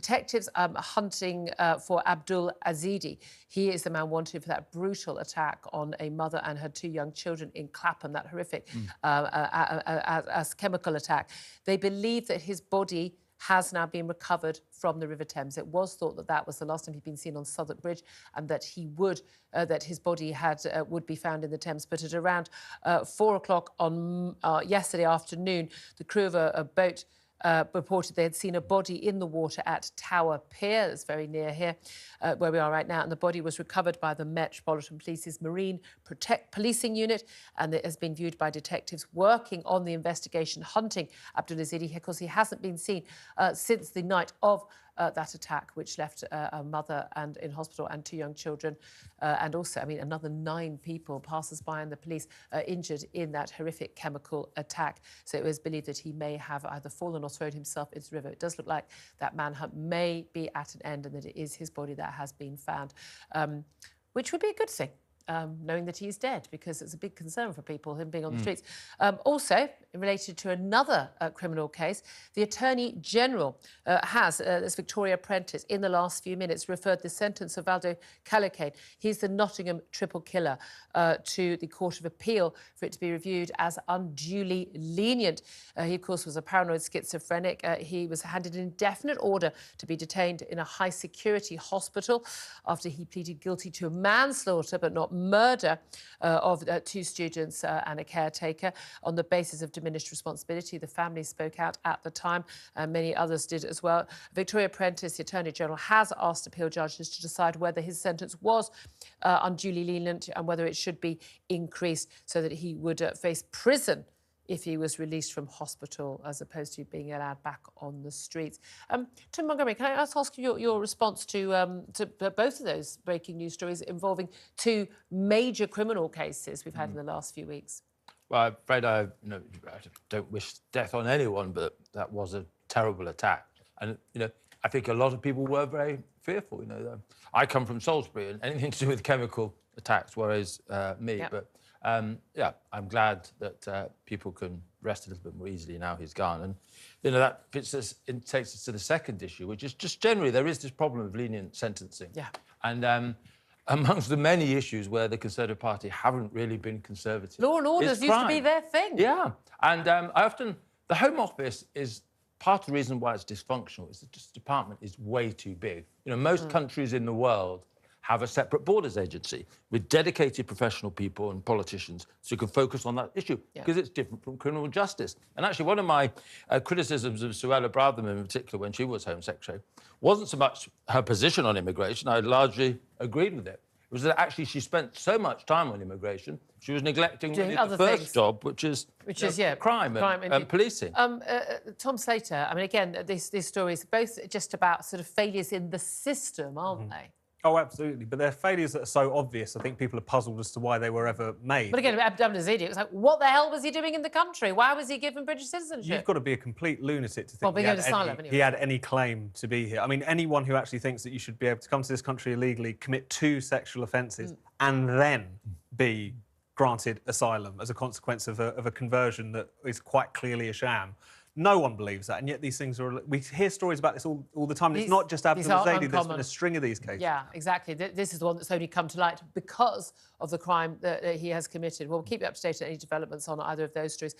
detectives hunting for Abdul Ezedi. He is the man wanted for that brutal attack on a mother and her 2 young children in Clapham, that horrific chemical attack. They believe that his body has now been recovered from the River Thames. It was thought that that was the last time he'd been seen on Southwark Bridge, and that he would, that his body would be found in the Thames. But at around 4 o'clock on yesterday afternoon, the crew of a boat reported they had seen a body in the water at Tower Pier, that's very near here, where we are right now, and the body was recovered by the Metropolitan Police's Marine Policing Unit, and it has been viewed by detectives working on the investigation hunting Abdul Ezedi, because he hasn't been seen since the night of that attack, which left a mother in hospital and 2 young children, and also, I mean, another 9 people, passers-by and the police, injured in that horrific chemical attack. So it was believed that he may have either fallen or thrown himself into the river. It does look like that manhunt may be at an end, and that it is his body that has been found, which would be a good thing. Knowing that he's dead, because it's a big concern for people, him being on the streets. Also, related to another criminal case, the Attorney General has, this Victoria Prentis, in the last few minutes, referred the sentence of Valdo Calocane, he's the Nottingham triple killer, to the Court of Appeal for it to be reviewed as unduly lenient. He, of course, was a paranoid schizophrenic. He was handed an indefinite order to be detained in a high-security hospital after he pleaded guilty to manslaughter, but not murder, of 2 students and a caretaker on the basis of diminished responsibility. The family spoke out at the time, and many others did as well. Victoria Prentis, the Attorney General, has asked appeal judges to decide whether his sentence was unduly lenient and whether it should be increased so that he would face prison if he was released from hospital, as opposed to being allowed back on the streets. Tim Montgomery, can I ask you your response to both of those breaking news stories involving 2 major criminal cases we've had in the last few weeks? Well, I'm afraid I don't wish death on anyone, but that was a terrible attack. And, I think a lot of people were very fearful, I come from Salisbury, and anything to do with chemical attacks worries me. Yep. But yeah, I'm glad that people can rest a little bit more easily now he's gone. And, that takes us to the second issue, which is just generally there is this problem of lenient sentencing. Yeah. And amongst the many issues where the Conservative Party haven't really been conservative, Law and orders used to be their thing. Yeah. And the Home Office is part of the reason why it's dysfunctional is that this department is way too big. Most countries in the world have a separate borders agency with dedicated professional people and politicians so you can focus on that issue, because it's different from criminal justice. And actually, one of my criticisms of Suella Braverman in particular when she was Home Secretary wasn't so much her position on immigration. I largely agreed with it. It was that actually she spent so much time on immigration, she was neglecting the first job, which is crime and policing. Tom Slater, I mean, again, these stories are both just about sort of failures in the system, aren't they? Oh, absolutely. But they're failures that are so obvious, I think people are puzzled as to why they were ever made. But again, Abdul Ezedi, it was like, what the hell was he doing in the country? Why was he given British citizenship? You've got to be a complete lunatic to think he had any claim to be here. I mean, anyone who actually thinks that you should be able to come to this country illegally, commit 2 sexual offences and then be granted asylum as a consequence of a conversion that is quite clearly a sham. No one believes that, and yet these things are... We hear stories about this all the time, and it's not just Abdul Ezedi, there's been a string of these cases. Yeah, exactly. This is the one that's only come to light because of the crime that he has committed. We'll keep you up to date on any developments on either of those stories.